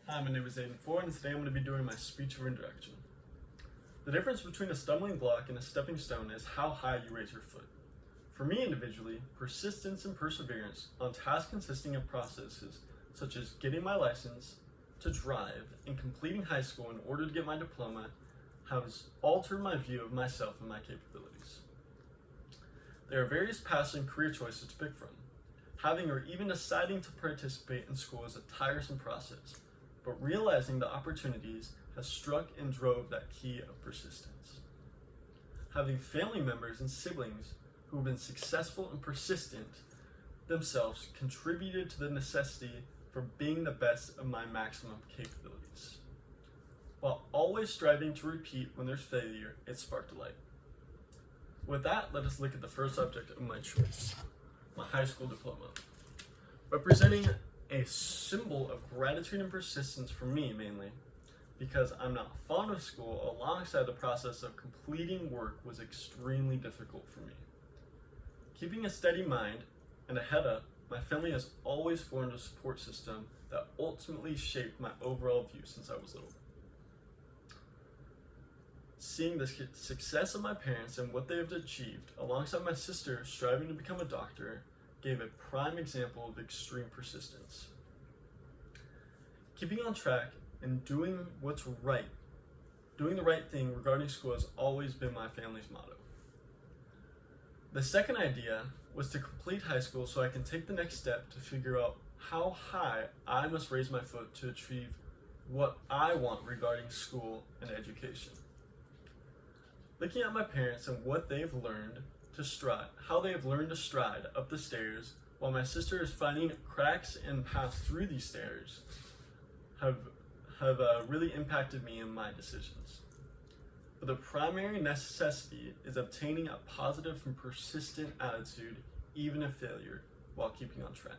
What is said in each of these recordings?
Hi, my name is Aiden Ford, and today I'm going to be doing my speech of introduction. The difference between a stumbling block and a stepping stone is how high you raise your foot. For me individually, persistence and perseverance on tasks consisting of processes such as getting my license, to drive, and completing high school in order to get my diploma has altered my view of myself and my capabilities. There are various paths and career choices to pick from. Having or even deciding to participate in school is a tiresome process, but realizing the opportunities has struck and drove that key of persistence. Having family members and siblings who have been successful and persistent themselves contributed to the necessity for being the best of my maximum capabilities. While always striving to repeat when there's failure, it sparked a light. With that, let us look at the first subject of my choice, my high school diploma. Representing a symbol of gratitude and persistence for me mainly, because I'm not fond of school, alongside the process of completing work was extremely difficult for me. Keeping a steady mind and a head up, my family has always formed a support system that ultimately shaped my overall view since I was little. Seeing the success of my parents and what they have achieved, alongside my sister striving to become a doctor, gave a prime example of extreme persistence. Keeping on track and doing what's right, doing the right thing regarding school has always been my family's motto. The second idea was to complete high school so I can take the next step to figure out how high I must raise my foot to achieve what I want regarding school and education. Looking at my parents and what they've learned to stride, how they have learned to stride up the stairs while my sister is finding cracks and paths through these stairs have really impacted me in my decisions. But the primary necessity is obtaining a positive and persistent attitude, even if failure, while keeping on track.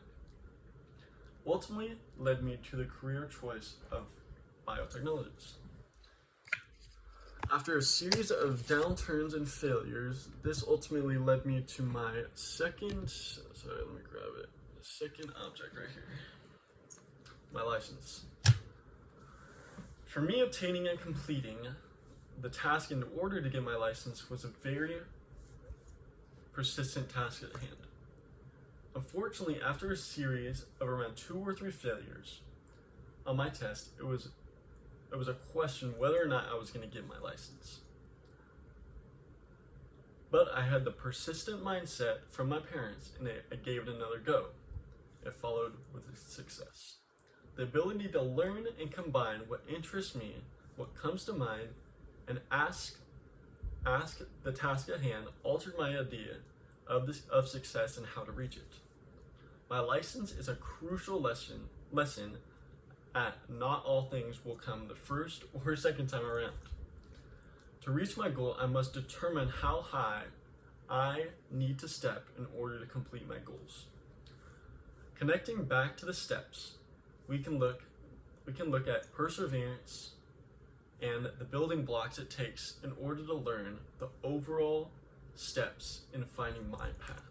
Ultimately led me to the career choice of biotechnologist. After a series of downturns and failures, this ultimately led me to my second object right here, my license. For me, obtaining and completing the task in order to get my license was a very persistent task at hand. Unfortunately, after a series of around 2 or 3 failures on my test, it was a question whether or not I was going to get my license. But I had the persistent mindset from my parents, and I gave it another go. It followed with success. The ability to learn and combine what interests me, what comes to mind, and ask the task at hand altered my idea of success and how to reach it. My license is a crucial lesson at not all things will come the first or second time around. To reach my goal, I must determine how high I need to step in order to complete my goals. Connecting back to the steps, we can look at perseverance and the building blocks it takes in order to learn the overall steps in finding my path.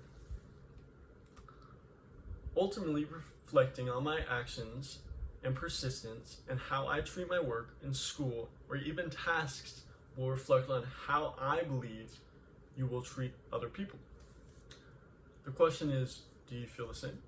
Ultimately, reflecting on my actions and persistence and how I treat my work in school or even tasks will reflect on how I believe you will treat other people. The question is, do you feel the same?